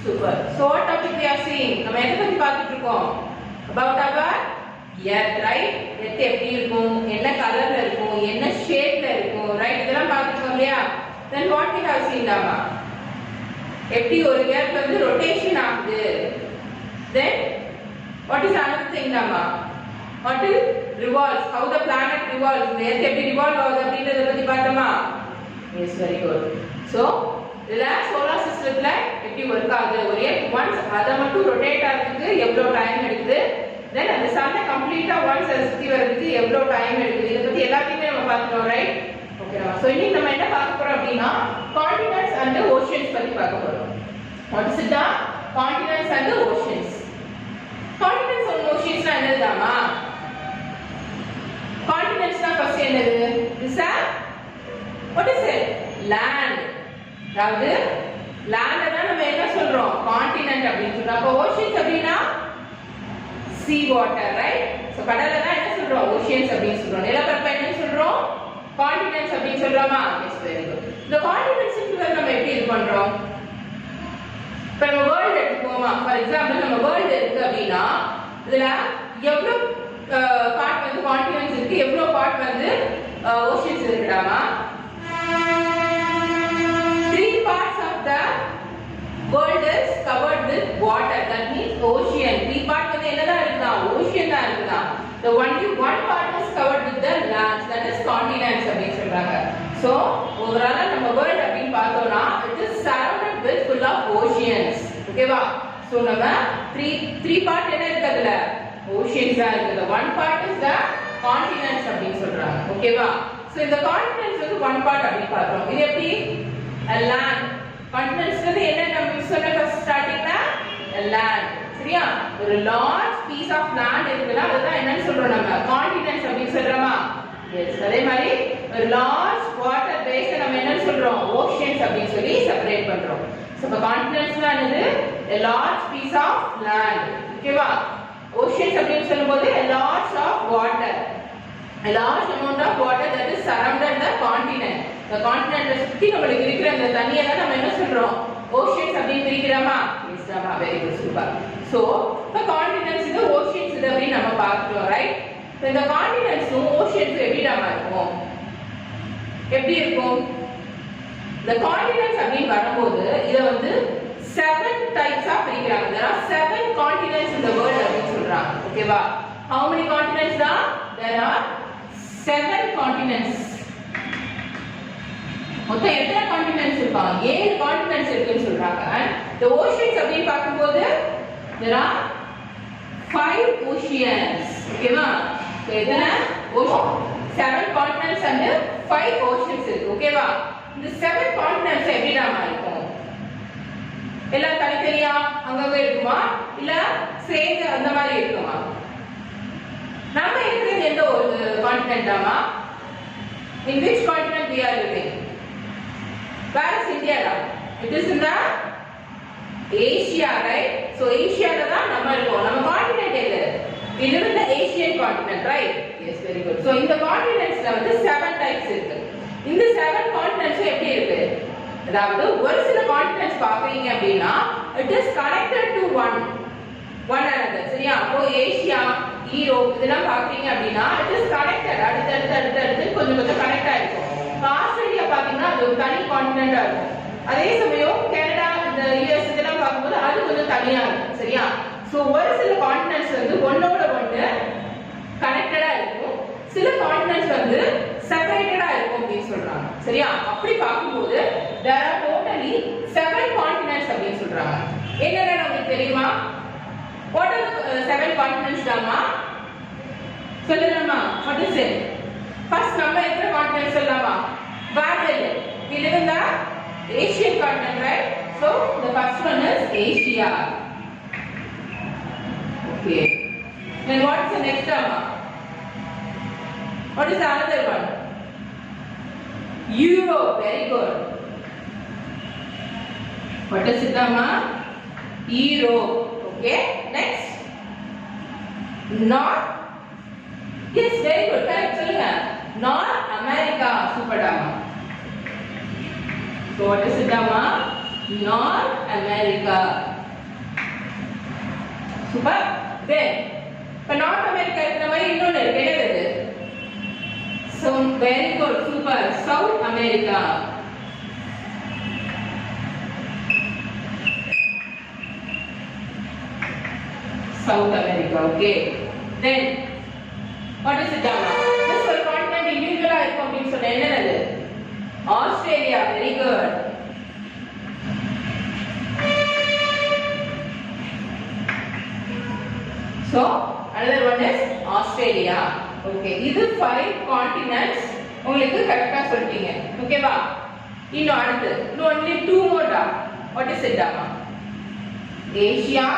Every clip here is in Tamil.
Super. So what topic we are seeing? நம்ம எதை பத்தி பார்த்துட்டு இருக்கோம்? About our earth, right? Earth எப்படி இருக்கும், என்ன கலர்ல இருக்கும், என்ன ஷேப்ல இருக்கும், right? இதெல்லாம் பார்த்துட்டோம் இல்லையா? Then what we have seen நாம? எப்படி ஒரு எர்த் வந்து ரொட்டேஷன் ஆகுது. Then what is another thing நாம? What is revolves? How the planet revolves? Earth எப்படி revolve ஆகுது அப்படின்றத பத்தி பார்த்தோமா? Yes, very good. So இதுல சோலார் சிஸ்டத்துல எப்படி வர்க் ஆகுது, ஒரு எர்த் ஒன்ஸ் அத மட்டும் ரொட்டேட் ஆகிறதுக்கு எவ்வளவு டைம் எடுக்குது, தென் அந்த சன்னை கம்ப்ளீட்டா ஒன்ஸ் சுத்தி வரதுக்கு எவ்வளவு டைம் எடுக்குது, இத பத்தி எல்லாத்தையுமே நம்ம பார்த்துட்டோம், ரைட்? ஓகேவா? சோ இன்னைக்கு நம்ம என்ன பார்க்க போறோம் அப்படின்னா கான்டினென்ட்ஸ் அண்ட் ஓஷன்ஸ் பத்தி பார்க்க போறோம். What is it? Continents and oceans. Continents and ஓஷன்ஸ்னா என்னதுதாமா? கான்டினென்ட்ஸ்னா ஃபர்ஸ்ட் என்னது? Is what is it? Land. அதாவது லேண்ட தான் நம்ம என்ன சொல்றோம்? கான்டினென்ட் அப்படின்னு சொல்றோம். அப்ப ஓஷன்ஸ் அப்படினா sea water, right? சோ கடல்ல தான் என்ன சொல்றோம்? ஓஷன்ஸ் அப்படின்னு சொல்றோம். நிலப்பரப்பை என்ன சொல்றோம்? கான்டினென்ட்ஸ் அப்படின்னு சொல்றோமா? Yes, very good. இந்த கான்டினென்ட்ஸ்ன்றத நம்ம எப்படி இது பண்றோம்? இப்ப நம்ம வேர்ல்ட் எடுத்துக்கோமா? ஃபார் எக்ஸாம்பிள் நம்ம வேர்ல்ட் இருக்கு அப்படினா இதுல எவ்வளவு பார்ட் வந்து கான்டினென்ட்ஸ் இருக்கு, எவ்வளவு பார்ட் வந்து oceans இருக்குடாமா? 3 parts of the world is covered with water. That means ocean. 3 parts வந்து என்னதா இருக்குதா? ஓஷன் தான் இருக்குதா. The only one part is covered with the lands. That is continents அப்படி சொல்றாங்க. So overall நம்ம world அப்படி பார்த்தோம்னா it is surrounded with full of oceans. ஓகேவா? So நம்ம 3 part என்ன இருக்கு அதுல? Oceans தான் இருக்குது. One part is the continents அப்படி சொல்றாங்க. ஓகேவா? So இந்த continents வந்து one part அப்படி பார்த்தோம். இது எப்படி? A land. Continents வந்து என்ன நம்ம சொன்ன ஃபர்ஸ்ட் ஸ்டார்டிங்ல? A land. சரியா? ஒரு large piece of land இருக்குனா அதுதான் என்னன்னு சொல்றோம் நம்ம? Continents அப்படி சொல்றோமா? Yes. அதே மாதிரி ஒரு large water base நம்ம என்னன்னு சொல்றோம்? Oceans அப்படி சொல்லி செப்பரேட் பண்றோம். So இப்ப continentsனா என்னது? A large piece of land. ஓகேவா? Oceans அப்படி சொல்லும்போது a large of water. A large amount of water that is surrounded the continent. The continent சுத்தி நமக்கு இருக்கிற அந்த தண்ணியை தான் நம்ம என்ன சொல்றோம்? Oceans அப்படி பிரிக்கிறோமா? Yes, ஆமா, very good, super. So the continents இந்த oceans இது அப்படி நம்ம பார்க்கிறோம், right? So இந்த continents oceans எப்படி நாம இருக்கும்? எப்படி இருக்கும்? The continents அப்படி வரும்போது இத வந்து 7 types ஆ பிரிக்கிறாங்க. There are 7 continents in the world அப்படி சொல்றாங்க. ஓகேவா? How many continents are? There are 7 continents. மொத்தம் எத்தனை கான்டினென்ட்ஸ் இருக்காங்க? 7 கான்டினென்ட்ஸ் இருக்குன்னு சொல்றாங்க. The oceans அப்படி பார்க்கும்போது there are 5 oceans. ஓகேவா? சோ எத்தனை? 7 continents and 5 oceans இருக்கு. ஓகேவா? இந்த 7 continents எப்படி நாம இருக்கும்? எல்லாம் தனித்தனியா அங்கங்க இருக்குமா இல்ல சேர்ந்து அந்த மாதிரி இருக்குமா? நாம இருக்கிறது எந்த ஒரு கான்டினென்ட் ஆமா? In which continent we are living? Where is India now? It is in the Asia, right? So Asia la da நம்ம இருக்கோம். நம்ம கான்டினென்ட் எது? We live in the Asian continent, right? Yes, very good. So இந்த கான்டினென்ட்ஸ்ல வந்து 7 types இருக்கு. இந்த 7 continents எப்படி இருக்கு? அதாவது ஒரு சில கான்டினென்ட்ஸ் பாக்குறீங்க அப்படினா it is connected to one another. சரியா? அப்போ ஏசியா, யூரோப் இதெல்லாம் பாக்குறீங்க அப்படினா it is connected. அடுத்து கொஞ்சம் கனெக்ட் ஆயிருக்கும். ஆஸ்திரேலியா பாத்தீங்கன்னா அது ஒரு தனி கான்டினென்ட்டா இருக்கும். அதே சமயம் கனடா, இந்த யுஎஸ் இதெல்லாம் பாக்கும்போது அது கொஞ்சம் தனியா இருக்கும். சரியா? சோ ஒரு சில கான்டினென்ட்ஸ் வந்து ஒண்ணோட ஒண்ணு கனெக்டடா இருக்கும். சில கான்டினென்ட்ஸ் வந்து செப்பரேட்டடா இருக்கும் அப்படி சொல்றாங்க. சரியா? அப்படி பாக்கும்போது there are totally 7 continents அப்படி சொல்றாங்க. என்னென்ன உங்களுக்கு தெரியுமா? What are the 7 continents டாமா? சொல்லலாமா? What is it? First நம்ம எத்தனை continents சொல்லலாமா? Where we live? We live in the Asian continent, right? So the first one is Asia. Okay. Then what is the next டாமா? What is the another one? Europe. Very good. What is it டாமா? Europe. Okay. Next. North. Yes, very good. Correct. சொல்லுங்க. North America. Super dama. So what is it dama? North America. Super. Then இப்ப North America இருக்கிற மாதிரி இன்னொன்னு இருக்கு, என்னது? So very good, super. South America. South America, okay. Then what is it now? This whole continent individual இருக்கும் அப்படின்னு சொன்னா என்னது? Australia, very good. So another one is Australia. Okay, இது 5 continents உங்களுக்கு கரெக்ட்டா சொல்லிட்டீங்க. ஓகேவா? இன்னும் அடுத்து இன்னும் only 2 more டா. What is it டா? Asia,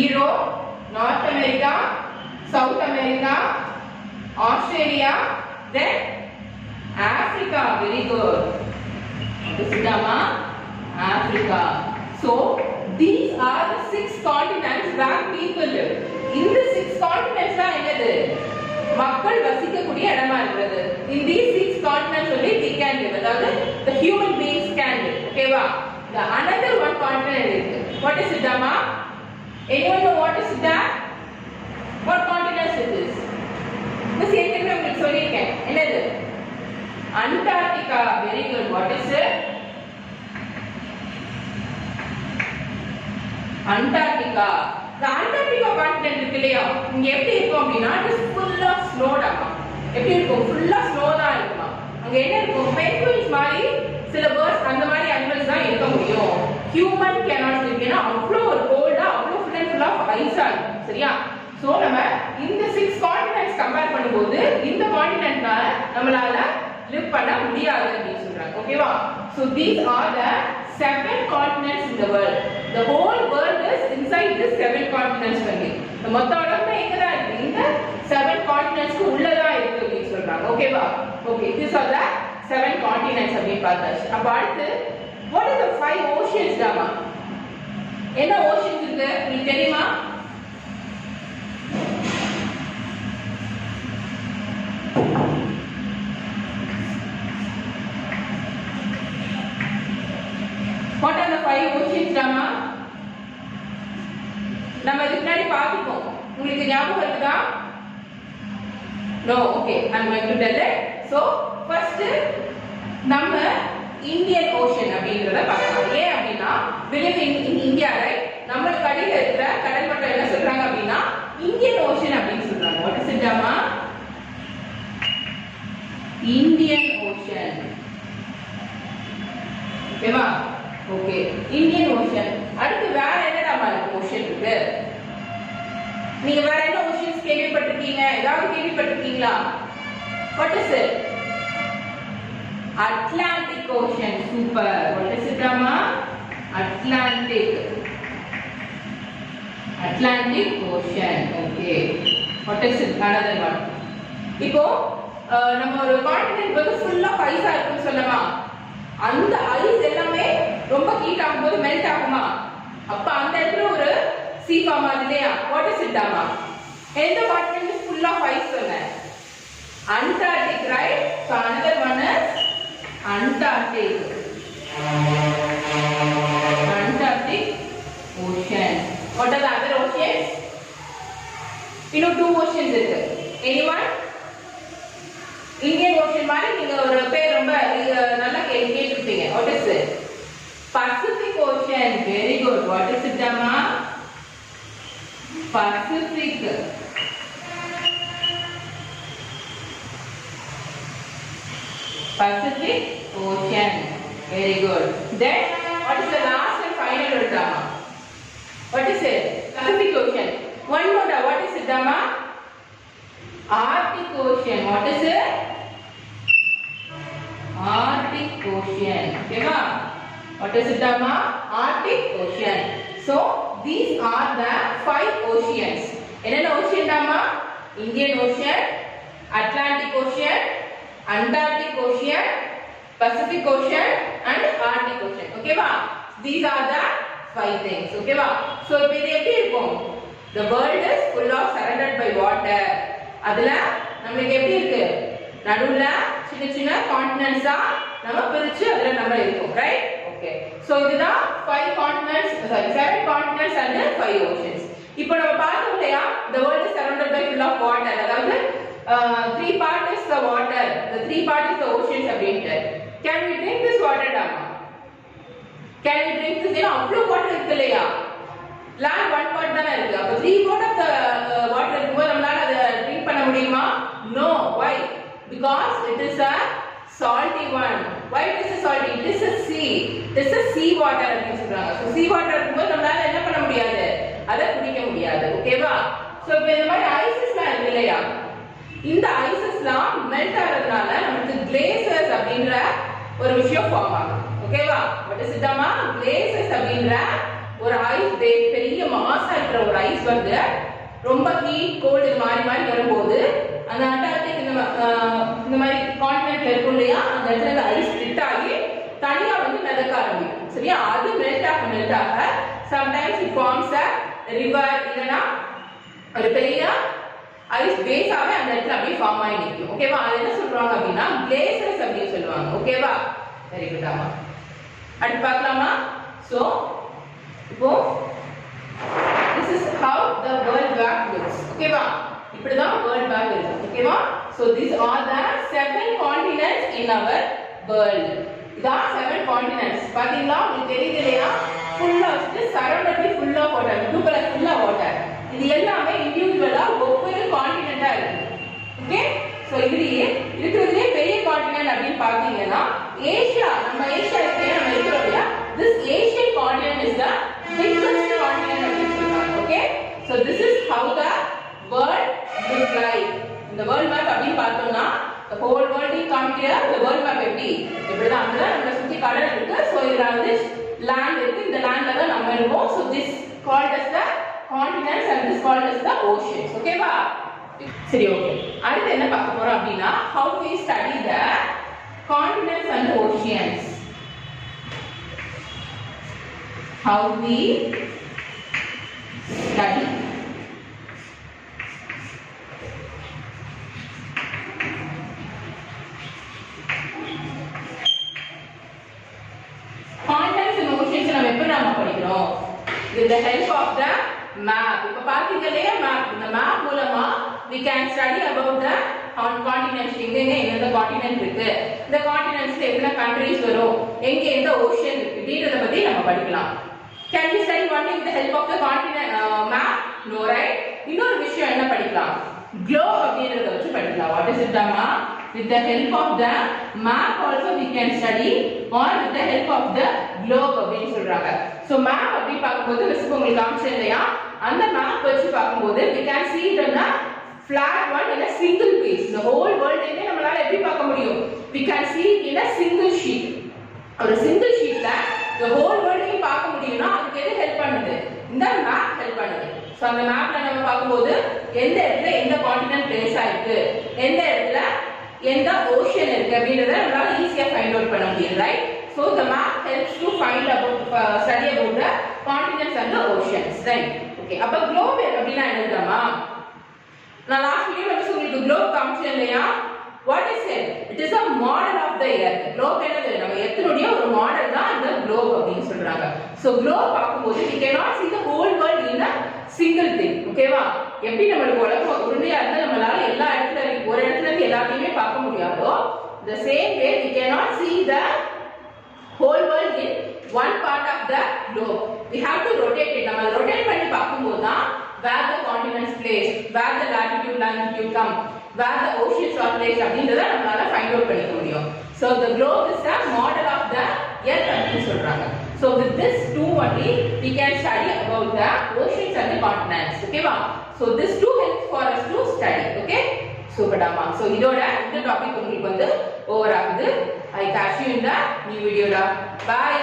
Europe, North America, South America, Australia, then Africa. Very good. What is it டா? Africa. So these are the 6 continents where people live. இந்த 6 continents தான் என்னது? மக்கள் வசிக்கக்கூடிய இடமா இருக்கிறது. In these 6 continents only they can live. அதாவது the human beings can live. ஓகேவா? The another one continent இருக்கு. What is it Dama? Anyone know what is that? What continent is this? This ஏற்கனவே உங்களுக்கு சொல்லியிருக்கேன். என்னது? Antarctica. Very good. What is it? Antarctica. The Antarctica continent இருக்கு இல்லையா, இங்க எப்படி இருக்கும் அப்படின்னா it is full of snow டாமா. எப்படி இருக்கும்? ஃபுல்லா ஸ்னோ தான் இருக்குமா. அங்க என்ன இருக்கும்? penguins மாதிரி சில birds அந்த மாதிரி animals தான் இருக்க முடியும். human cannot live. ஏன்னா அவ்வளோ ஒரு கோல்டா அவ்வளோ full of ice ஆ இருக்கும். சரியா? சோ நம்ம இந்த 6 continents கம்பேர் பண்ணும்போது இந்த கான்டினென்ட்னால நம்மளால live பண்ண முடியாது அப்படின்னு சொல்றாங்க. ஓகேவா? So these are the 7 continents in the world. The whole world is inside the 7 continents only. The மொத்த உலகமே எங்க தான் இருக்கு? இந்த 7 continents க்கு உள்ள தான் இருக்கு அப்படி சொல்றாங்க. ஓகேவா? Okay, these are the 7 continents அப்படி பார்த்தாச்சு. அப்ப அடுத்து what is the 5 oceans டாமா? என்ன oceans இருக்கு? உங்களுக்கு தெரியுமா? What are the 5 oceans Rama? நம்ம இதுக்கு முன்னாடி பார்த்துட்டோம். உங்களுக்கு ஞாபகம் இருக்குதா? No, okay, I'm going to tell it. So, first நம்ம Indian Ocean அப்படிங்கறத பார்க்கலாம். ஏன் அப்படின்னா we live in India, right? நம்மளுக்கு அடியில இருக்கிற கடல் மட்டம் என்ன சொல்றாங்க அப்படின்னா Indian Ocean அப்படின்னு சொல்றாங்க. What is it Rama? Indian Ocean. ஓகேவா? Okay, Indian ocean. அடுத்து வேற என்னடா மாதிரி ஓஷன் இருக்கு? நீங்க வேற என்ன ஓஷன்ஸ் கேள்விப்பட்டிருக்கீங்க? ஏதாவது கேள்விப்பட்டிருக்கீங்களா? What is it? Atlantic ocean. Super. What is it Rama? Atlantic. Atlantic ocean. Okay. What is it? another one. இப்போ நம்ம ஒரு கான்டினென்ட் வந்து ஃபுல்லா ஐஸா இருக்குன்னு சொல்லமா? அந்த ஐஸ் எல்லாமே ரொம்ப ஹீட் ஆகும்போது மெல்ட் ஆகுமா? அப்ப அந்த இடத்துல ஒரு சீ ஃபார்ம் ஆகுது இல்லையா? வாட் இஸ் இட் டாமா? எந்த continent is full of ice சொன்னேன்? Antarctic, right? So another one is Antarctic. Antarctic Ocean. What are the other oceans? இன்னும் 2 oceans இருக்கு. Anyone? இந்தியன் ஓஷன் மாதிரி நீங்க ஒரு பேர் ரொம்ப நல்லா கேட்டிருப்பீங்க. What is it? Pacific Ocean. Very good. What is it அம்மா? Pacific. Pacific Ocean. Very good. Then what is the last and final one அம்மா? What is it? Pacific Ocean. One more. What is it அம்மா? Arctic Ocean. What is it? Arctic Ocean. Okay ma? What is it amma? Arctic Ocean. So these are the 5 oceans. Enna ocean amma? Indian Ocean, Atlantic Ocean, Antarctic Ocean, Pacific Ocean and Arctic Ocean. Okay ma? These are the 5 things. Okay ma? So ipo idu eppadi irukum? The world is full of surrounded by water. அதுல நமக்கு எப்படி இருக்கு? நடுவுல சின்ன சின்ன கான்டினென்ட்ஸா நம்ம பிரிச்சு அதுல நம்ம இருக்கோம், ரைட்? ஓகே. okay. So இதுதான் 5 continents, sorry 7 continents and 5 oceans. இப்போ நம்ம பார்த்தோம் இல்லையா, the world is surrounded by full of water. அதாவது 3 part is the water, the 3 part is the oceans அப்படின்ட்டு. Can we drink this water டாமா? Can we drink this? ஏன்னா அவ்வளவு water இருக்கு இல்லையா, land 1 part தானே இருக்கு. அப்ப 3 part of the water இருக்கும்போது நம்மளால அதை drink பண்ண முடியுமா? No. Why? Because it is a salty one. Why it is a salty? It is a sea. It is a sea water அப்படினு சொல்றாங்க. So sea water இருக்கும்போது நம்மளால என்ன பண்ண முடியாது, அதை குடிக்க முடியாது. ஓகேவா? சோ இப்போ இந்த மாதிரி ஐசஸ்லாம் இருக்கு இல்லையா, இந்த ஐசஸ்லாம் மெல்ட் ஆகிறதுனால நமக்கு கிளேசியர்ஸ் அப்படிங்கற ஒரு விஷயம் ஃபார்ம் ஆகும். ஓகேவா? பட் சித்தமா கிளேசியர்ஸ் அப்படிங்கற ஒரு ஐஸ் பெரிய மாஸா இருக்கிற ஒரு ஐஸ் வந்து ரொம்ப ஹீட் கோல்ட் மாறி மாறி வரும்போது அந்த அண்டார்டிக் இந்த மாதிரி கான்டினென்ட்ல இருக்கும் இல்லையா, அந்த இடத்துல ஐஸ் ஸ்ப்ளிட் ஆகி தனியா வந்து மிதக்க ஆரம்பிக்கும். சரியா? அது மெல்ட் ஆக sometimes it forms a river, இல்லனா ஒரு பெரிய ஐஸ் பேஸாவே அந்த இடத்துல அப்படியே ஃபார்ம் ஆகி நிக்கும். ஓகேவா? அது என்ன சொல்றாங்க அப்படின்னா கிளேசியர்ஸ் அப்படி சொல்லுவாங்க. ஓகேவா? வெரி குட் ஆமா. அடுத்து பார்க்கலாமா? சோ இப்போ this is how the world map looks. ஓகேவா? இப்படிதான் world map இருக்கு. ஓகேவா? so these are the 7 continents in our world. இதா 7 continents. பாத்தீங்களா? உங்களுக்கு தெரியுது இல்லையா, full of surrounded by full of water, blue color full of water. இது எல்லாமே இண்டிவிஜுவலா ஒவ்வொரு கான்டினென்ட்டா இருக்கு. ஓகே? சோ இதுலயே இருக்குறதுலயே பெரிய கான்டினென்ட் அப்படினு பாத்தீங்கன்னா ஏசியா. நம்ம ஏசியா நம்ம இருக்கிறோம் இல்லையா, this Asian continent is the biggest continent அப்படினு சொல்றாங்க. Okay? so this is how the world look like. இந்த world map அப்படினு பார்த்தோம்னா the whole world is காமிக்கிற the world map எப்படி இப்படிதான் அங்க நம்ம சுத்தி கடல் இருக்கு. சோ இதுல வந்து land இருக்கு, இந்த landல தான் நம்ம இருக்கோம். so this called as the continents and this called as the oceans. ஓகேவா? சரி, ஓகே. அடுத்து என்ன பார்க்க போறோம் அப்படினா how we study the continents and the oceans. How we study continents and oceans நம்ம எப்படி நாம படிக்கிறோம்? with the help of the map. இப்ப பாத்தீங்களே map, இந்த map மூலமா we can study about the continents. எங்க எந்த continent இருக்கு, இந்த continentsல எத்தனை countries வரும், எங்க எந்த ocean இருக்கு, இதெல்லாம் பத்தி நம்ம படிக்கலாம். Can we study only with the help of the continent map? No, right? இன்னொரு விஷயம் என்ன படிக்கலாம், globe அப்படிங்கறத வச்சு படிக்கலாம். What is it, Amma? With the help of the map also we can study, or with the help of the globe அப்படினு சொல்றாங்க. So map அப்படி பாக்கும்போது மிஸ் உங்களுக்கு காமிச்சேன் இல்லையா, அந்த map வச்சு பாக்கும்போது we can see it in a flat one in a single piece. The whole world என்ன நம்மளால எப்படி பார்க்க முடியும், we can see it in a single sheet. ஒரு single sheetல the whole world நீ பார்க்க முடியும்னா அதுக்கு எது ஹெல்ப் பண்ணுது, இந்த map ஹெல்ப் பண்ணுது. சோ அந்த mapல நம்ம பாக்கும்போது எந்த இடத்துல எந்த கான்டினென்ட் பிளேஸ் ஆயிருக்கு, எந்த இடத்துல எந்த ஓஷன் இருக்கு அப்படிங்கறத நம்மளால ஈஸியா ஃபைண்ட் அவுட் பண்ண முடியும். Right? so the map helps to find about study about the continents and the oceans. right? okay. அப்ப globe அப்படினா என்னதுமா, நான் லாஸ்ட் வீடியோல உங்களுக்கு globe காமிச்சேன் இல்லையா, what is it? it is a model of the earth. globe என்னது, நம்ம எர்த்தனுடைய ஒரு மாடல் தான் இந்த globe அப்படினு சொல்றாங்க. so globe பாக்கும்போது we cannot see the whole world in a single thing. ஓகேவா? எப்படி நமக்கு உலகம் உருண்டையா இருந்தா நம்மளால எல்லா இடத்துல ஒரு இடத்துல இருந்து எல்லாத்தையுமே பார்க்க முடியாதோ, the same way we cannot see the whole world in one part of the globe. we have to rotate it. நம்ம rotate பண்ணி பாக்கும்போது தான் where the continents place, where the latitude longitude come, where the oceans are placed அப்படிங்கறத நம்மளால find out பண்ணிக்க முடியும். so the globe is the model of the earth அப்படினு சொல்றாங்க. so with this two only we can study about the oceans and the continents. ஓகேவா? so this two helps for us to study. okay? super dama. so இதோட இந்த டாபிக் உங்களுக்கு வந்து ஓவர் ஆகுது. I catch you in the new video. Bye.